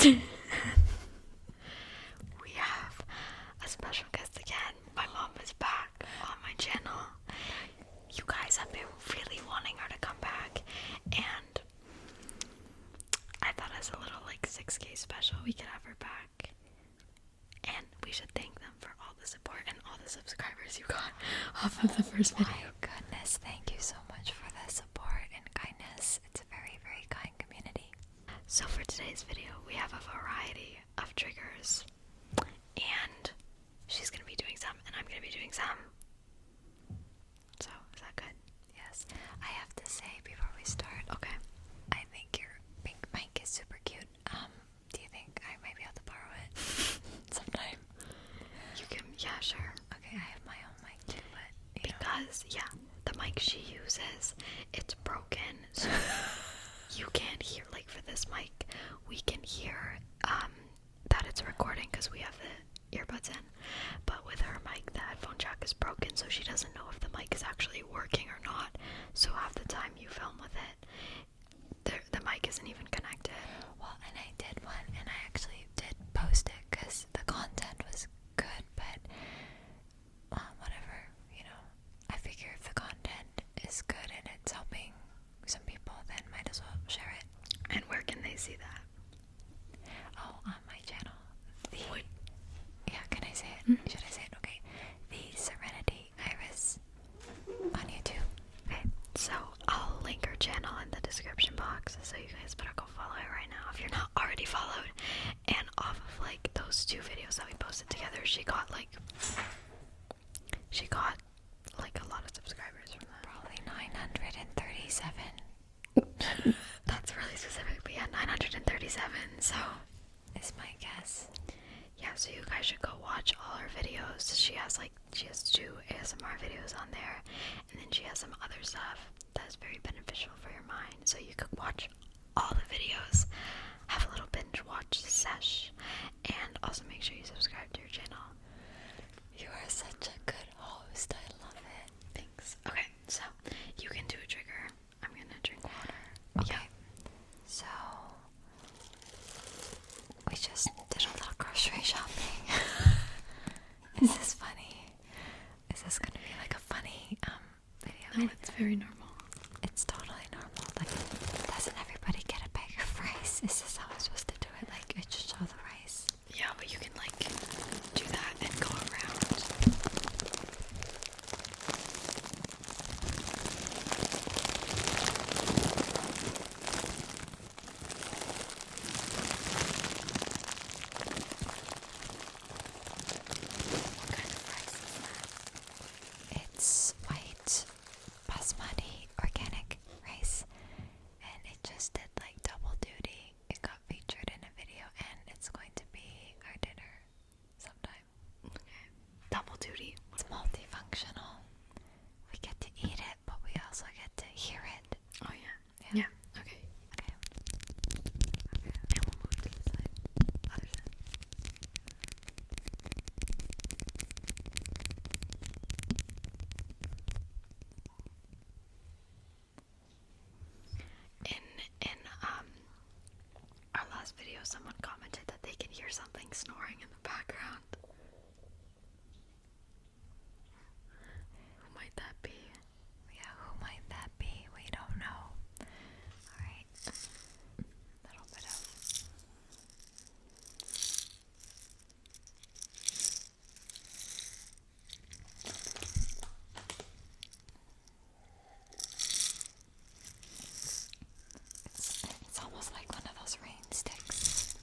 We have a special guest again. My mom is back on my channel. You guys have been really wanting her to come back, and I thought as a little like 6K special we could have her back. And we should thank them for all the support and all the subscribers you got off of the first video. My goodness, thank you so much for the support and kindness. It's a very, very kind community. So for today's video, we have a variety of triggers, and she's going to be doing some, and I'm going to be doing some. So, is that good? Yes. I have to say before we start, Okay. I think your pink mic is super cute. Do you think I might be able to borrow it sometime? You can, yeah, sure. Okay, I have my own mic too, but Because, yeah, the mic she uses, it's broken, so you can't hear, like for this mic, we can hear that it's recording because we have the earbuds in, but with her mic, the headphone jack is broken, so she doesn't know if the mic is actually working or not, so half the time you film with it, the mic isn't even connected. Well, and I did one, and I actually did post it because the content was good, but whatever, I figure if the content is good and it's helping some people, then might as well share it. And where can they see that? Oh, on my channel. What? Yeah, can I say it? Mm-hmm. Should I say it? Okay. The Serenity Iris on YouTube. Okay, so I'll link her channel in the description box, so you guys better go follow her right now if you're not already followed. And off of like those two videos that we posted together, she got like a lot of subscribers from that. Probably 937. That's really specific, but yeah, 937. So Is my guess. yeah, so you guys should go watch all her videos. She has 2 ASMR videos on there, and then she has some other stuff that's very beneficial for your mind. So you could watch all the videos, have a little binge watch sesh, and also make sure you subscribe to her channel. You are such a good host. I love it. Thanks. Okay, so you can do a trigger. I'm gonna drink water. Okay. Yeah. So we just did a little grocery shopping. Is this funny? Is this gonna be like a funny video? No, it's very normal. It's totally normal. Like, doesn't everybody get a bag of rice? Is this how I'm supposed to do it? Like, I just show the rice. Yeah, but you can like do that and go around. What kind of rice is that? It's white basmati organic rice, and it just did like double duty. It got featured in a video, and it's going to be our dinner sometime. Okay. Double duty. It's multifunctional. We get to eat it, but we also get to hear it. Oh yeah. Yeah. Yeah. Okay. Okay. And we'll move to the side. Other side. In our last video, someone commented that they can hear something snoring in the background. Who might that be? Yeah, who might that be? We don't know. Alright. Little bit of it's almost like one of those rain sticks.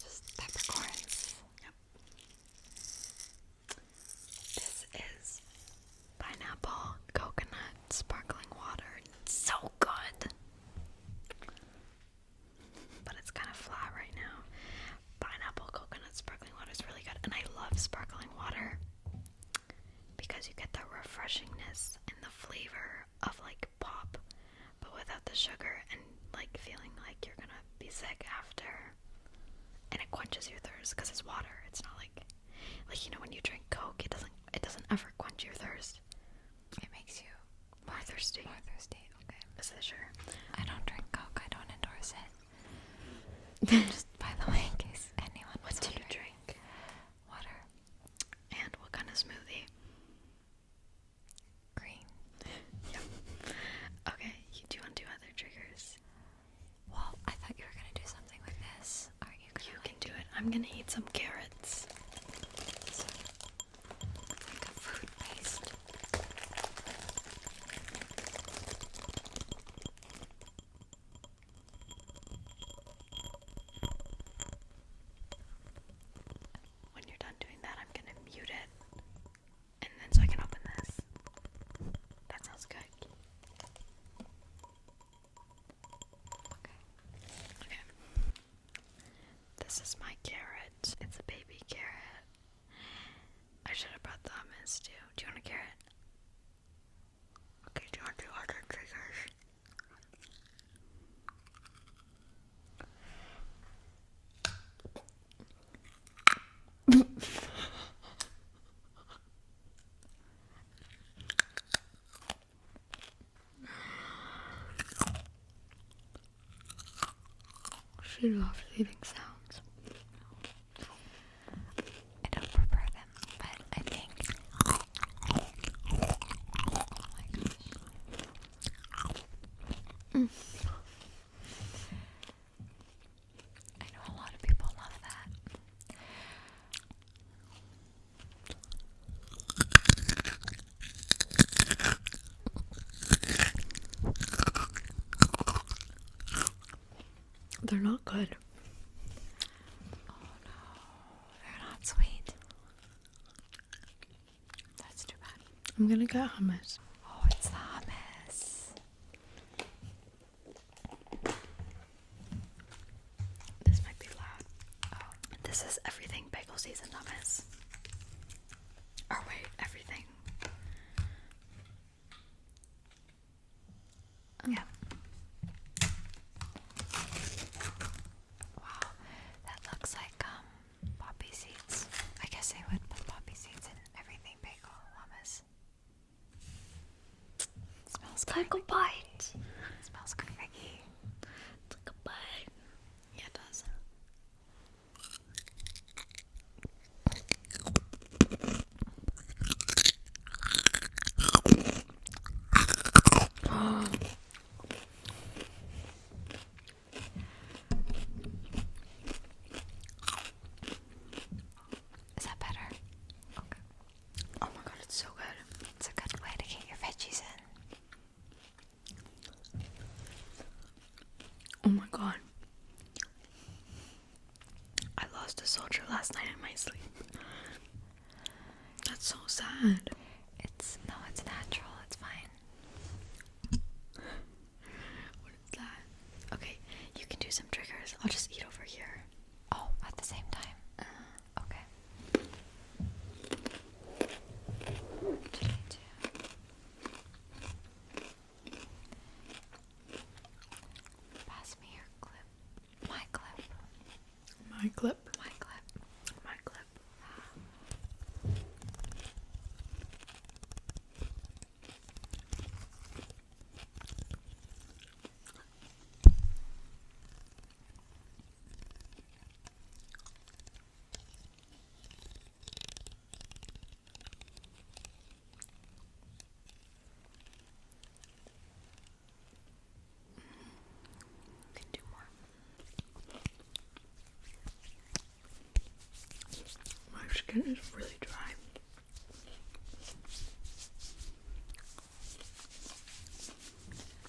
Just peppercorns. Yep. This is pineapple coconut sparkling water. It's so good. But it's kind of flat right now. Pineapple coconut sparkling water is really good. And I love sparkling water because you get the refreshingness and the flavor of like pop, but without the sugar and like feeling like you're gonna be sick after. And it quenches your thirst because it's water. It's not like when you drink Coke, it doesn't ever quench your thirst. It makes you More thirsty. more thirsty. Okay. Is that sure? I don't drink Coke. I don't endorse it. Just by the way, in case anyone was What do you wondering. drink? Water. And what kind of smoothie? Green. Yep. Okay, do you want to do other triggers? Well, I thought you were gonna do something with this. Aren't you gonna? You can do it. I'm gonna eat some carrots. It's like a fruit paste. When you're done doing that, I'm gonna mute it. And then so I can open this. That sounds good. Okay. This is my carrot. It's a baby carrot. I should have brought the hummus too. Do you want a carrot? Okay, do you want to do other triggers? She loves eating sounds. I don't prefer them, but I think. Oh my gosh. I know a lot of people love that. They're not good. Oh no, they're not sweet. That's too bad. I'm gonna get hummus. Oh, it's the hummus. This might be loud. Oh, this is everything bagel seasoned hummus. Or wait, everything. Yeah. Wow, that looks like poppy seeds. I guess they would put poppy seeds in everything bagel hummus. It smells Take a bite. It smells garlicky. Take a bite. Yeah, it does. Is that better? Okay. Oh my god, it's so good. It's a good way to get your veggies in. Oh my god. I lost a soldier last night in my sleep. That's so sad. It's natural. It's fine. What is that? Okay, you can do some triggers. I'll just eat over here. Oh, at the same time. Okay. Today too. Pass me your clip. My clip. My clip. My clip. My clip. Can do more. My skin is really dry.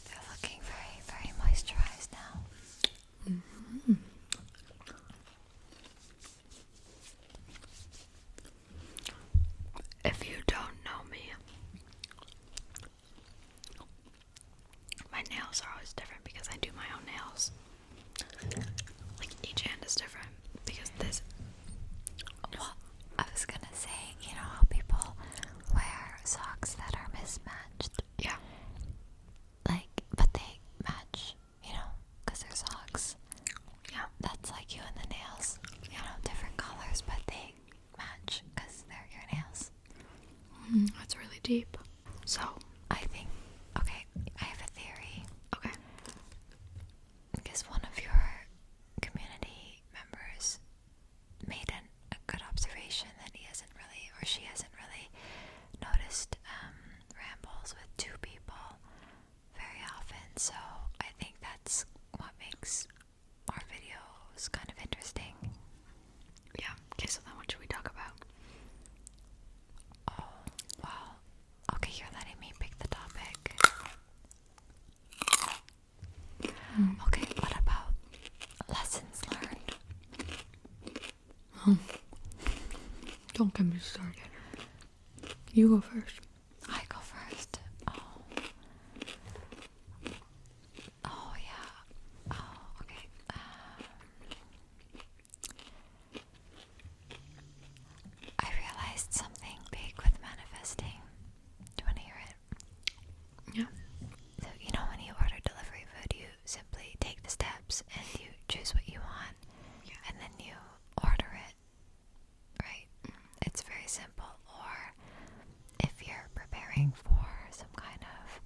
They're looking very, very moisturized now. If you don't know me, my nails are always different because I do my own nails. Like each hand is different because this. Well, I was gonna say, you know how people wear socks that are mismatched? Yeah. Like, but they match, you know, because they're socks. Yeah. That's like you and the nails. You know, different colors, but they match because they're your nails. That's really deep. So, I think, okay, I have a theory. okay. Because one of your community Don't get me started. You go first. I go first. Oh yeah. Oh, okay. I realized something big with manifesting. Do you want to hear it? Yeah. So, you know, when you order delivery food, you simply take the steps and you choose what you want, and then you order it, right? It's very simple. Or if you're preparing for some kind of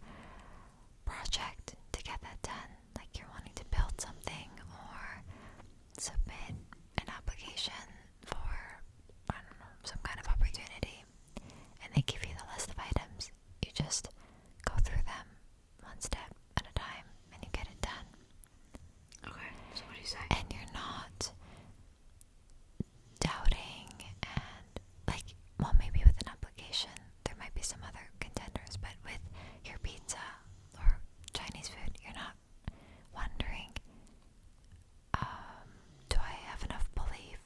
project to get that done, like you're wanting to build something or submit an application for, I don't know, some kind of opportunity, and they give you the list of items, you just go through them one step at a time and you get it done. Okay, so what do you say? And you're not doubting and, like, well, maybe with an application there might be some other contenders, but with your pizza or Chinese food, you're not wondering, do I have enough belief,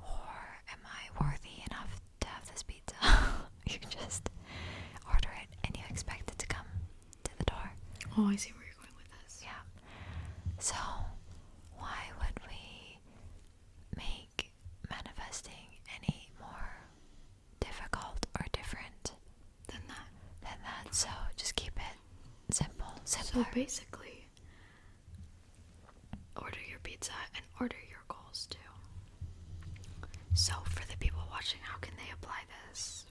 or am I worthy enough to have this pizza? You just order it and you expect it to come to the door. Oh, I see where you're going with this. Yeah. So, why would we make manifesting any more difficult or different Than that. than that? So, just keep it simple, So simpler. basically, order your pizza and order your goals too. So for the people watching, how can they apply this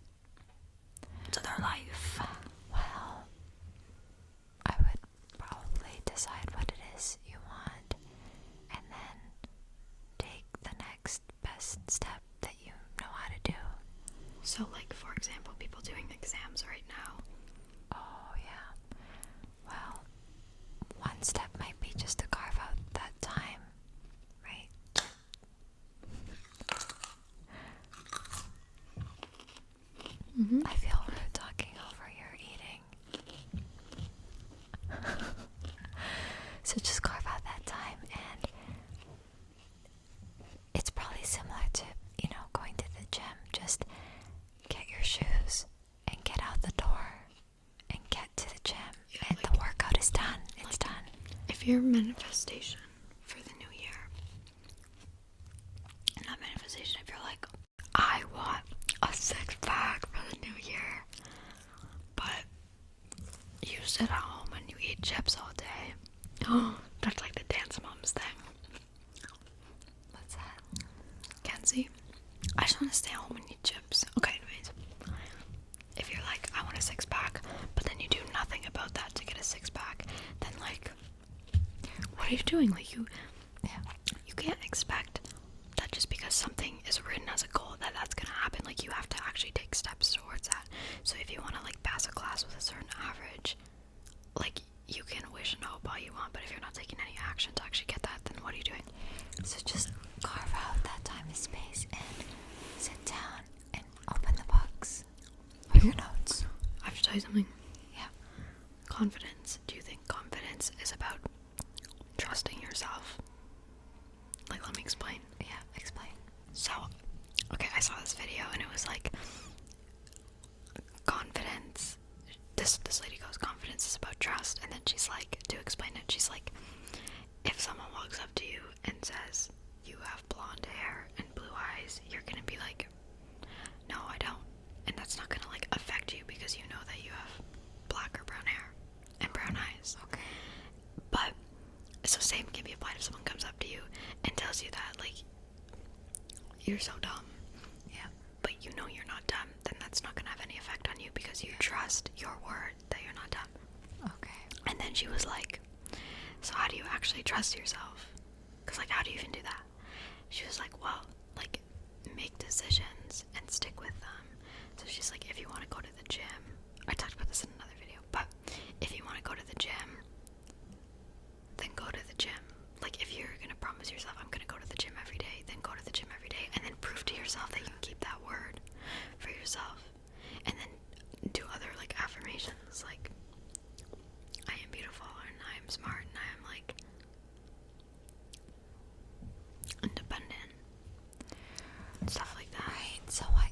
to their life? Well, I would probably decide what it is you want and then take the next best step that you know how to do. So like, for example, people doing exams right now. Oh, yeah. Well, one step might be just to carve out that time, right? I feel rude talking over your eating. So just carve out that time, and it's probably similar to, you know, going to the gym. Just get your shoes and get out the door and get to the gym. Yeah, And like, the workout is done. It's done. if your manifestation for the new year, not manifestation, if you're like, I want a six-pack for the new year, but you sit at home and you eat chips all day. Oh, that's like the dance moms thing. What's that? Kenzie, I just want to stay home and eat chips. Okay, anyways. If you're like, I want a six-pack, but then you do nothing about that to get a six-pack, then like, what are you doing? Like, you can't expect that just because something is written as a goal that that's gonna happen. Like, you have to actually take steps towards that. So if you want to like pass a class with a certain average, like, you can wish and hope all you want, but if you're not taking any action to actually get that, then what are you doing? So just carve out that time and space and sit down and open the books or your notes. I have to tell you something. Yeah. Confidence. Do you think confidence is about trusting yourself? Like, let me explain. Yeah, explain. So, okay, I saw this video and it was like, confidence. This lady goes, confidence is about trust, and then she's like, to explain it, she's like, if someone walks up to you and says, you have blonde hair and blue eyes, you're gonna be like, no, I don't. And that's not gonna like affect you because you know that you have black or brown hair and brown eyes. Okay. But so same can be applied if someone comes up to you and tells you that like you're so dumb. Yeah. But you know you're not dumb, then that's not gonna have any effect on you because you trust your word that you're not dumb. Okay. And then she was like, so how do you actually trust yourself? Because like, how do you even do that? She was like, well, like, make decisions and stick with them. So she's like, if you want to go to the gym, I talked about this in another video, but if you want to go to the gym, then go to the gym. Like, if you're gonna promise yourself, I'm gonna go to the gym every day, then go to the gym every day, and then prove to yourself that you can keep that word for yourself. And then do other like affirmations, like, I am beautiful and I am smart and I am like independent and stuff like that. Right. So what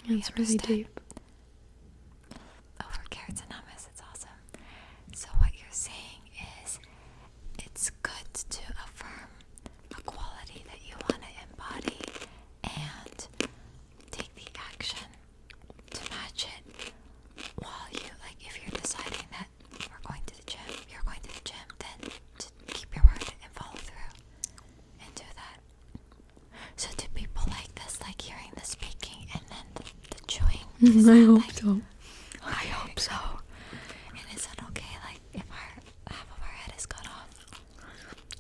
We It's really understood. deep. Over carrots and hummus, it's awesome. So what you're saying is it's good to affirm a quality that you want to embody and take the action to match it while you, like, if you're deciding that you're going to the gym, then to keep your word and follow through and do that. So do people like this, like hearing the speaking and then the chewing? Is I that hope like, so. I hope so. and is it okay, like, if half of our head is cut off?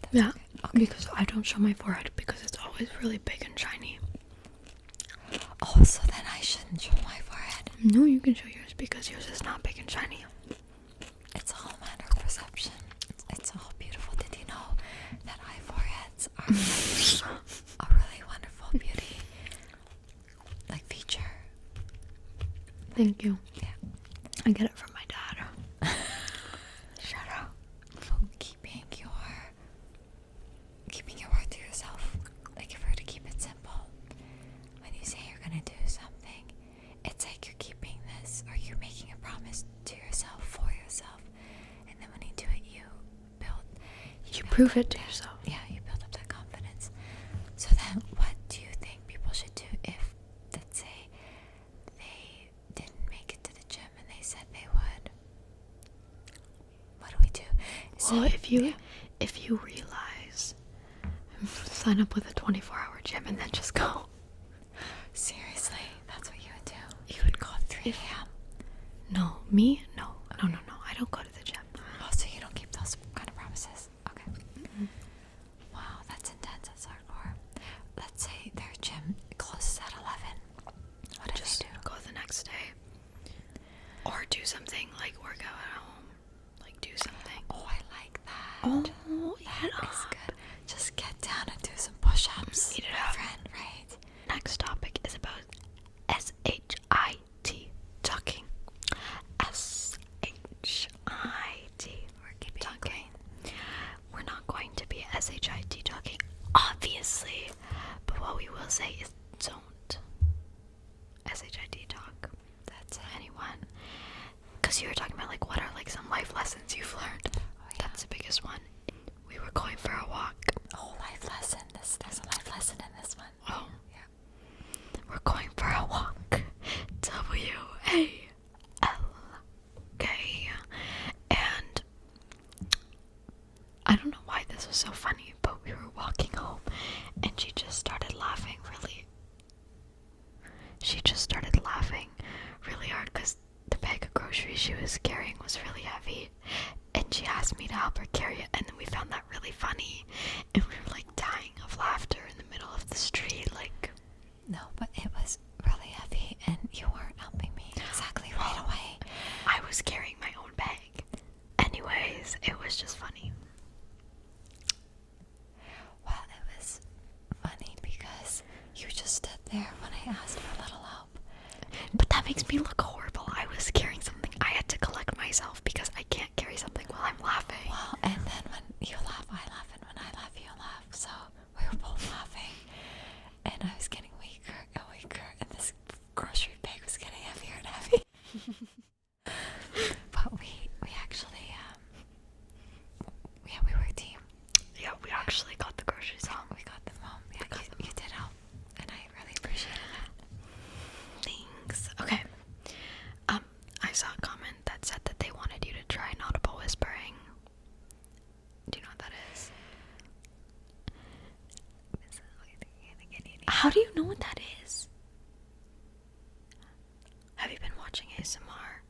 That's Yeah, okay. because I don't show my forehead because it's always really big and shiny. Oh, so then I shouldn't show my forehead. No, you can show yours because yours is not big and shiny. It's all a matter of perception. It's all beautiful. Did you know that eye foreheads are a really wonderful beauty, like, feature? Thank you. Yeah. I get it from my dad. Shut up. Keeping your word to yourself. Like, if you were to keep it simple, when you say you're gonna do something, it's like you're keeping this, or you're making a promise to yourself for yourself, and then when you do it, you You build prove up it to that- yourself. Yeah, you build up that confidence. So then, what do you think people should do if, let's say, they didn't make it to the gym and they said they would? What do we do? Well, if you realize, sign up with a 24-hour gym and then just go. Seriously, that's what you would do? You You would go at 3 a.m.? No, me? No. No. I don't go to the gym. Oh, so you don't keep those kind of promises? Okay. Wow, that's intense. That's hardcore. Let's say their gym closes at 11. What do Just they do? go the next day. Or do something like work out at home. Like do something. Oh, I like that. Oh, That yeah. is good. Just get down and do some push-ups. Eat it my up. friend, right? Next topic is about SHIT talking. SHIT. We're keeping Talking. We're not going to be SHIT talking, obviously. But what we will say is don't SHIT talk That's to it. anyone. Because you were talking about, like, what are, like, some life lessons you've learned. Oh, yeah. That's the biggest one. We were going for a walk. Oh, life lesson. There's a life lesson in this one. Oh. Yeah. We're going for a walk. WALK. And I don't know why this was so funny, but we were walking home and she just started laughing really hard because the bag of groceries she was carrying was really heavy. And she asked me to help her carry it, and then we found that really funny. And we were like dying of laughter in the middle of the street, like. No, but it was really heavy, and you weren't helping me exactly right away. I was carrying my own bag. Anyways, it was just funny. Well, it was funny because you just stood there when I asked for a little help. But that makes me look horrible. I was carrying something. I had to collect myself because I can't carry something while I'm laughing. Well, and then when you laugh, I laugh, and when I laugh, you laugh. So we were both laughing, and I was getting weaker and weaker, and this grocery bag was getting heavier and heavier. But we actually, yeah, we were a team. Yeah, we actually got the groceries home. We got them home. Yeah, you did help, and I really appreciated that. Thanks. Okay. I saw a comment that said that they wanted you to try inaudible whispering. Do you know what that is? How do you know what that is? Have you been watching ASMR?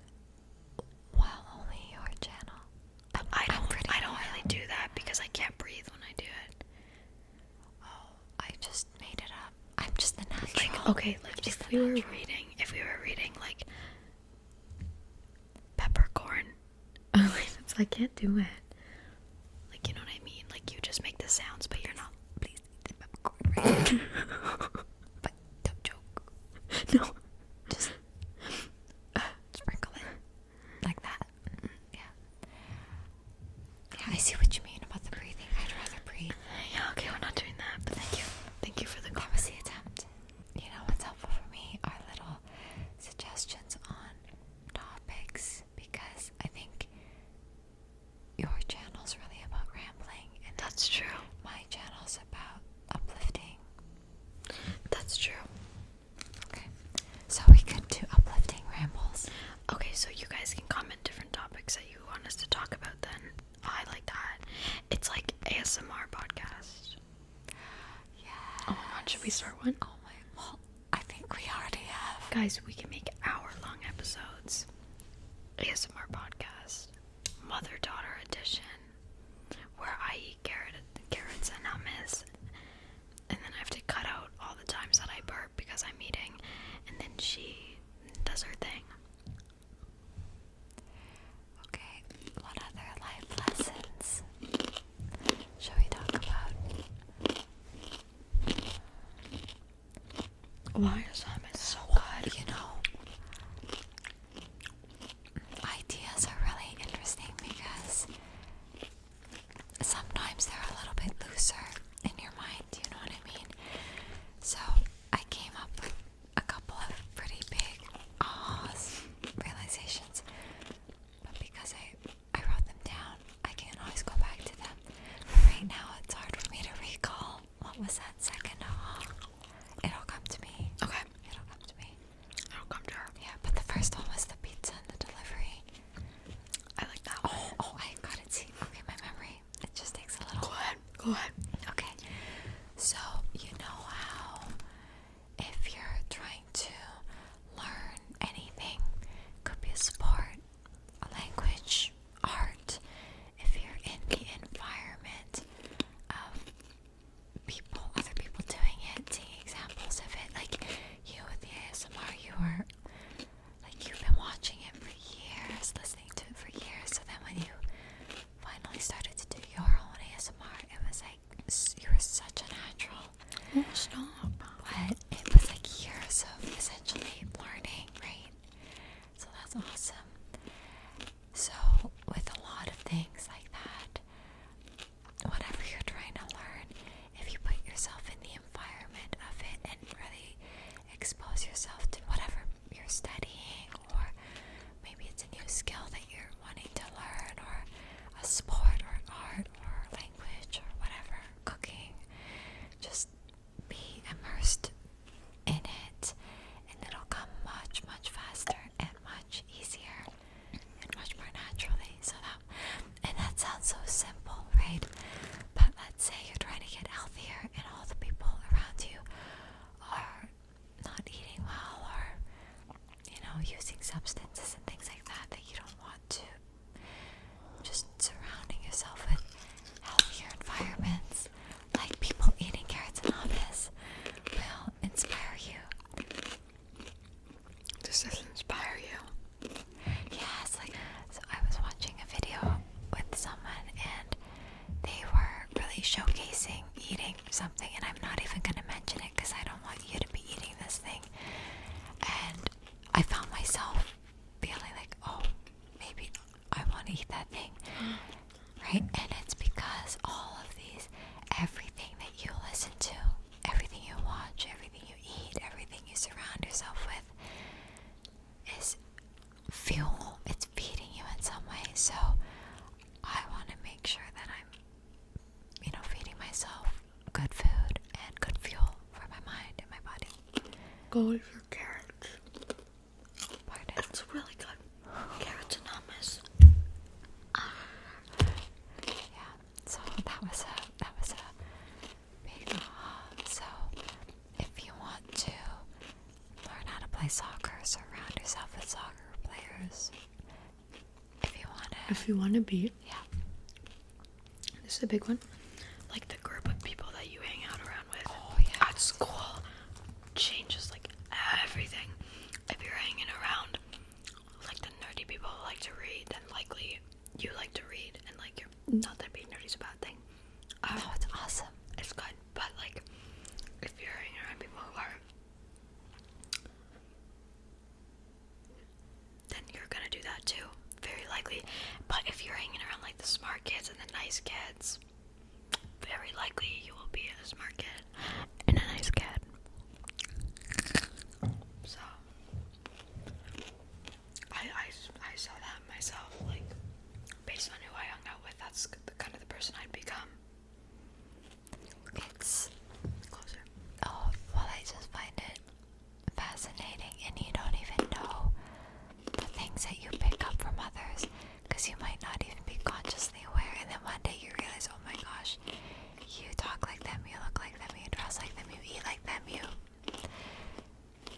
Well, only your channel. I don't loyal. really do that because I can't breathe when I do it. Oh, I just made it up. I'm just the natural. Like, okay, like Just if the we were natural. reading like peppercorn, it's, I can't do it. Like, you know what I mean? Like, you just make the sounds, but you're not. Please eat the peppercorn. But don't joke. No. Just sprinkle it like that. Yeah. Yeah, I see what you mean about the breathing. I'd rather breathe. Yeah, okay, we're not doing that, but thank you. Thank you for the That comment. was the attempt. You know what's helpful for me are little Guys, we can make hour-long episodes. ASMR podcast, mother-daughter edition, where I eat carrots and hummus, and then I have to cut out all the times that I burp because I'm eating, and then she does her thing. Okay, what other life lessons shall we talk about? Why is hummus so good? You know, ideas are really interesting because sometimes they're a little bit looser in your mind, you know what I mean? So I came up with a couple of pretty big ahas, realizations, but because I wrote them down, I can always go back to them. But right now it's hard for me to recall what was that second aha. It'll come to me. Okay. It'll come to me. I'll come to her. Yeah, but the first one was the pizza and the delivery. I like that one. Oh, I got it. See, okay, my memory. It just takes a little. Go ahead. Okay. So, you know how if you're trying to learn anything, could be a sport, a language, art, if you're in the environment of other people doing it, seeing examples of it, like you with the ASMR, you've been watching it for years, listening to it for years, so then when you finally started to do your own ASMR, it was like, you were such a natural. Oh, stop. But it was like years of essentially learning, right? So that's awesome. So with a lot of things like that, whatever you're trying to learn, if you put yourself in the environment of it and really expose yourself to whatever you're studying, or maybe it's a new skill that you're wanting to learn, or a sport or art or language or whatever, cooking, just be immersed in it and it'll come much, much faster and much easier and much more naturally. And that sounds so simple, right? But let's say you're trying to get healthier and all the people around you are not eating well, or using substances and things like that you don't want to. Just surrounding yourself with healthier environments, like people eating carrots and hummus, will inspire you. Does this inspire you? Yes, so I was watching a video with someone and they were really showcasing eating something, and I'm not even going to mention it because I don't want you to be eating this thing. And I found myself feeling like, oh, maybe I want to eat that thing, right? And it's because all of these, everything that you listen to, everything you watch, everything you eat, everything you surround yourself with is fuel. It's feeding you in some way. So I want to make sure that I'm, feeding myself good food and good fuel for my mind and my body. Go with your carrots. Pardon? It's really good. Carrots and hummus. Yeah. So that was a big aha. So if you want to learn how to play soccer, surround yourself with soccer players. If you want to be, Yeah. this is a big one, like the group of people that you hang out around with at school changes like everything. If you're hanging around like the nerdy people who like to read, then likely you like to read, and like you're not that being nerdy is a bad thing. No, it's awesome. It's good, but like if you're hanging around people who are, then you're gonna do that too, very likely. But if you're hanging around like the smart kids and the nice kids, very likely you will be a smart kid and a nice kid. So I saw that myself, like based on who I hung out with, that's the kind of the person I'd become. It's Closer. Oh, well, I just find it fascinating, and you don't even know the things that you pick up from others, because you might not even be consciously aware, and then one day you realize, oh my gosh, you talk like them, you look like them, you dress like them, you eat like them,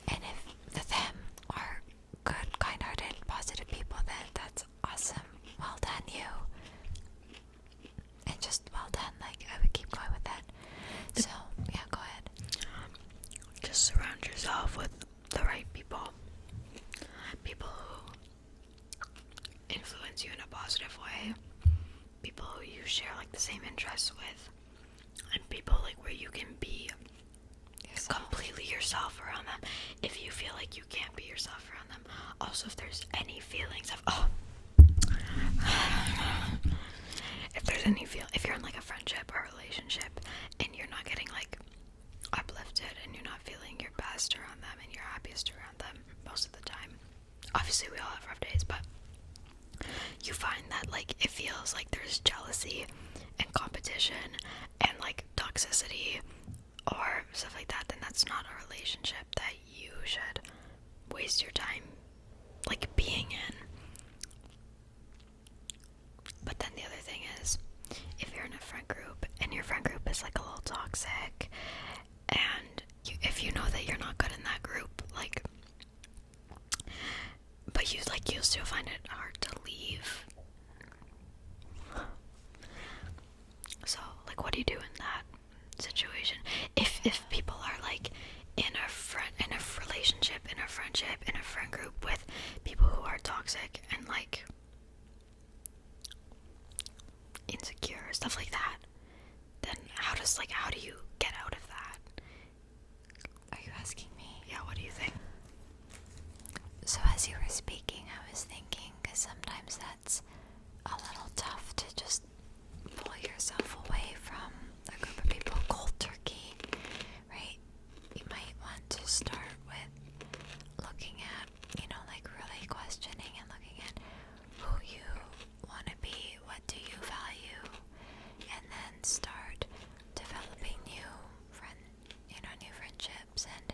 and if the them positive way. People who you share like the same interests with, and people like where you can be completely yourself around them if you feel like you can't be yourself around them. Also, if there's any feelings of if you're in like a friendship or relationship and you're not getting like uplifted and you're not feeling your best around them and your happiest around them most of the time, obviously we all have rough days, but you find that like it feels like there's jealousy and competition and like toxicity or stuff like that, then that's not a relationship that you should waste your time like being in. But then the other thing is, if you're in a friend group and your friend group is like a little toxic, and if you know that you're not good in that group, like, but you still find it hard to leave. So like, what do you do in that situation? If people are like in a relationship, in a friendship, in a friend group with people who are toxic and like insecure, stuff like that, then how do you get out of that? Are you asking me? Yeah, what do you think? So as you were speaking, I was thinking, because sometimes that's a little tough to just pull yourself away from a group of people cold turkey, right? You might want to start with looking at, like really questioning and looking at who you want to be, what do you value, and then start developing new friendships. And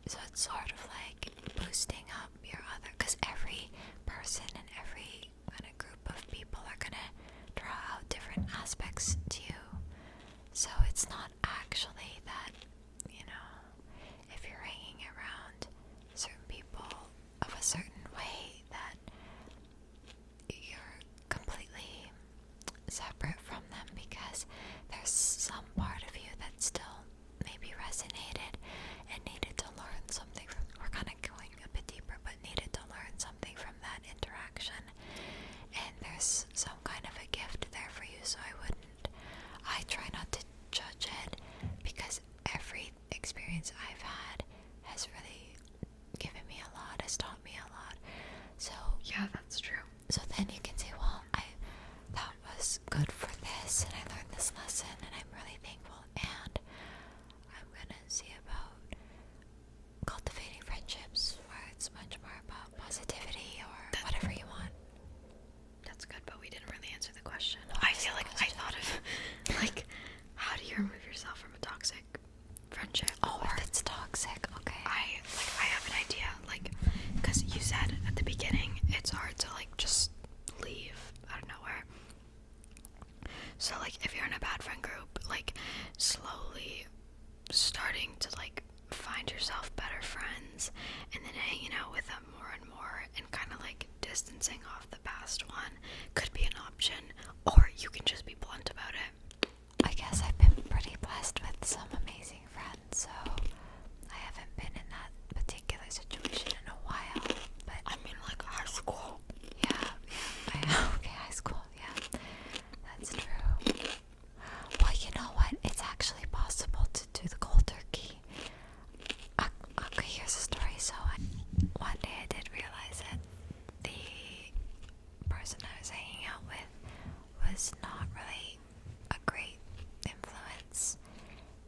so it's sort of like boosting up your other, because every person and every kind of group of people are gonna draw out different aspects to you. So it's not actually that, if you're hanging around certain people of a certain way, that you're completely separate from them, because there's some part of you that still maybe resonated and needed to learn something from. We're kind of going a bit deeper, but needed to learn something from that interaction. And there's some kind of a gift there for you, so I try not to judge it, because every experience I've had has really given me a lot, has taught me a lot. So Yeah, that's true. So then you can say, well, that was good for this, and I learned this lesson, and I'm really thankful, and I'm gonna see about cultivating friendships where it's much more about positivity or whatever you want. That's good, but we didn't really answer the question. I feel like I thought of like, how do you remove yourself from a toxic friendship? Oh, if it's toxic, okay. I have an idea, like, because you said at the beginning it's hard to like just leave out of nowhere. So like, if you're in a bad friend group, like slowly starting to like find yourself better friends, and then hanging out with them more and more, and kind of like distancing off the past one could be an option, or you can just be blunt about it. I guess I've been pretty blessed with some amazing friends, so I haven't been in that particular situation in a while, but I mean, like high school. yeah, okay, high school, yeah, that's true. Well, you know what? It's actually possible to do the cold turkey. Okay, here's a story. So one day I did realize that the person I was hanging out with was not really a great influence,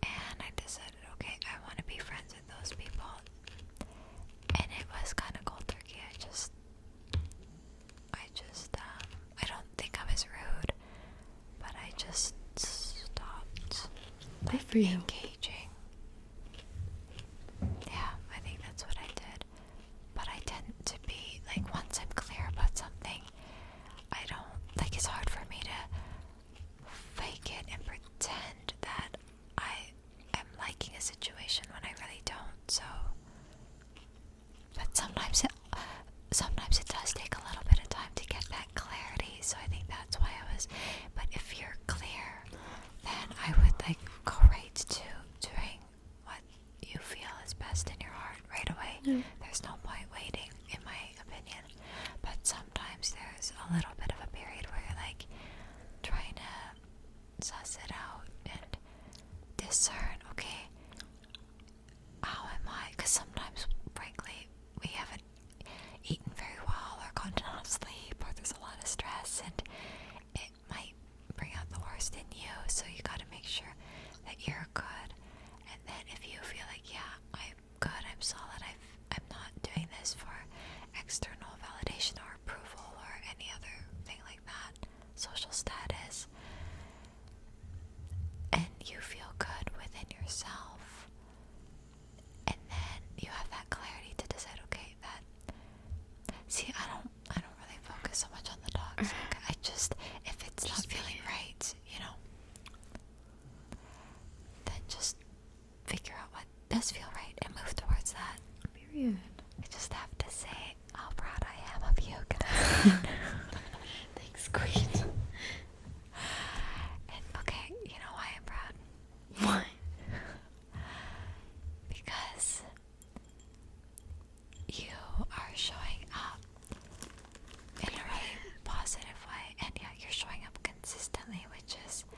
and I decided, okay, I want to be friends with those people. And it was kind of cold turkey. I don't think I was rude, but I just stopped Good for you. engaging. Yeah, I think that's what I did. But I tend to be, like, once I'm clear about something, I don't, like, it's hard for me to fake it and pretend that I am liking a situation when I really don't, so. But sometimes it does take a little bit of time to get that clarity, so I think that's why but if you're clear, then I would, like, go right to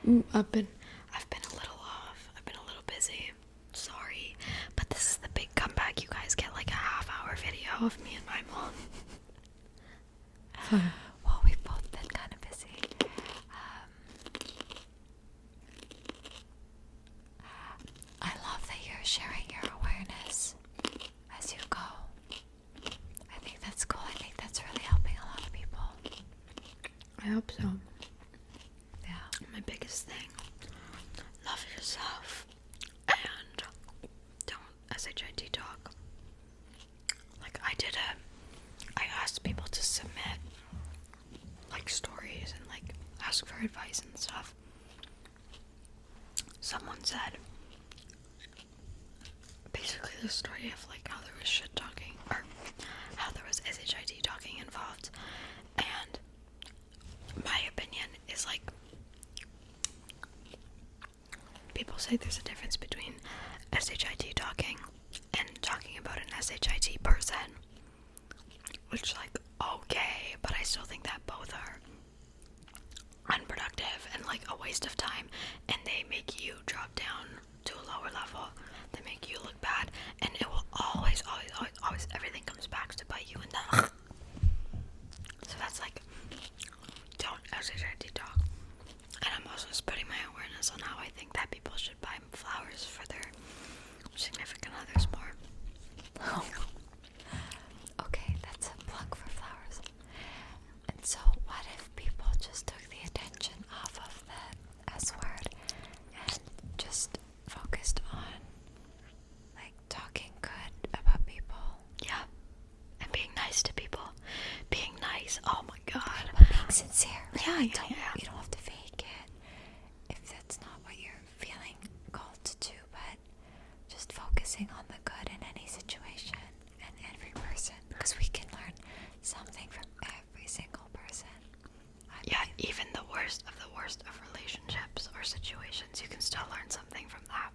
I've been a little off. I've been a little busy. Sorry, but this is the big comeback. You guys get like a half-hour video of me and my mom. Well, we've both been kind of busy. I love that you're sharing your awareness as you go. I think that's cool. I think that's really helping a lot of people. I hope so. Yeah. My biggest thing: love yourself and don't SHIT talk. Like I asked people to submit like stories and like ask for advice and stuff. Someone said basically the story of like how there was shit talking or how there was SHIT talking involved, and my opinion is like people say there's a difference between SHIT talking and talking about an SHIT person, which like okay, but I still think that both are unproductive and like a waste of time, and they make you drop down to a lower level. They make you look bad, and it will always everything comes back to bite you in the so that's like don't SHIT talk. And I'm also spreading my awareness on how I think that people should buy flowers for their significant others more. Okay, that's a plug for flowers. And so, what if people just took the attention off of the S word and just focused on like talking good about people? Yeah. And being nice to people. Being nice. Oh my god. But being sincere. Yeah. You don't have to fake it if that's not what you're feeling called to do, but just focusing on the good in any situation and every person, because we can learn something from every single person. Yeah, even the worst of relationships or situations, you can still learn something from that.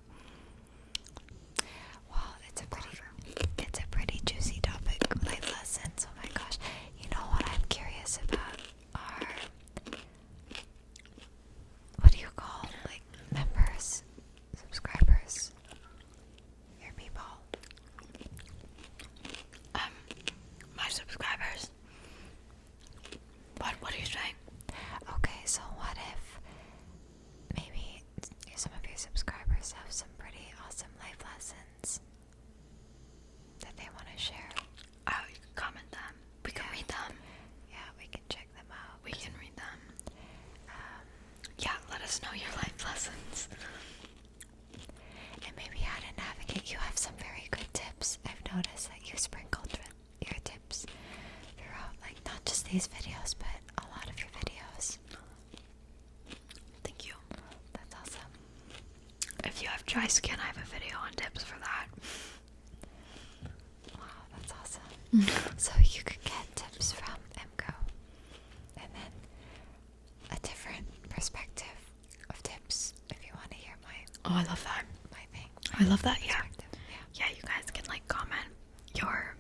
Well, it's a pretty juicy topic, life lessons. Oh my gosh. You know what I'm curious about are, what do you call, like, members, subscribers, your people? My subscribers. What are you saying? Okay, so what if maybe some of your subscribers have some pretty awesome life lessons that they want to share? Oh, you can comment them. We can read them. Yeah, we can check them out. We can read them. Yeah, let us know your life lessons. And maybe how to navigate. You have some very good tips. I've noticed that you sprinkled your tips throughout, like not just these videos, but a lot of your videos. Thank you. That's awesome. If you have dry skin, I have a video on tips for that. Wow, that's awesome. So you could get tips from Emco, and then a different perspective of tips if you want to hear Oh, I love that. my thing. I love that, yeah. Perspective. Yeah, you guys can like comment your,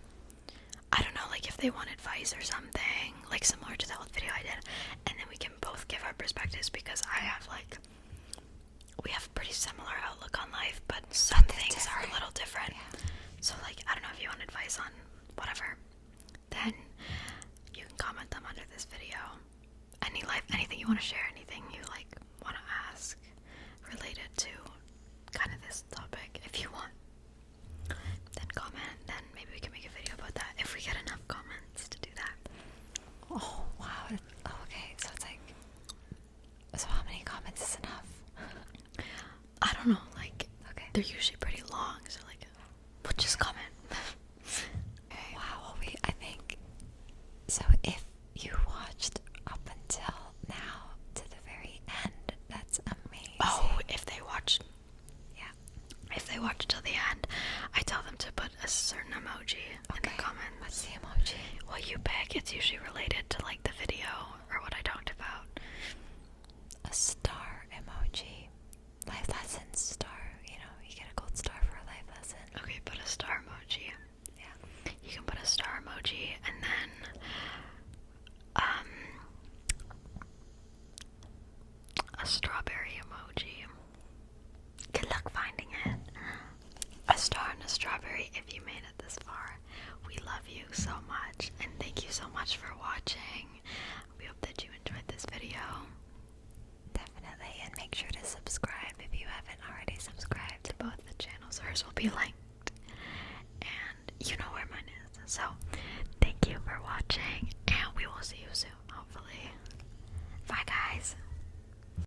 I don't know, like if they want advice or something, like similar to the old video I did, and then we can both give our perspectives, because I have like, we have a pretty similar outlook on life, but some things are a little different. Yeah. So like, I don't know if you want advice on whatever, then you can comment them under this video. Anything you want to share, anything you like want to ask related to kind of this topic, if you want, then comment, then maybe we can make a video about that if we get enough comments to do that. Oh, wow. Okay, so it's like, so how many comments is enough? I don't know, like, Okay. they're usually pretty long, so like, we'll just comment. Wow, well, I think, so if you watched up until now to the very end, that's amazing. Oh, if they watch Yeah. till the end, I tell them to put a certain emoji in the comments. What's the emoji? Well, you pick. It's usually related to like the video or what I talked about. A star emoji. Life lessons star. You know, you get a gold star for a life lesson. Okay, put a star emoji. Yeah. You can put a star emoji and then a strawberry will be like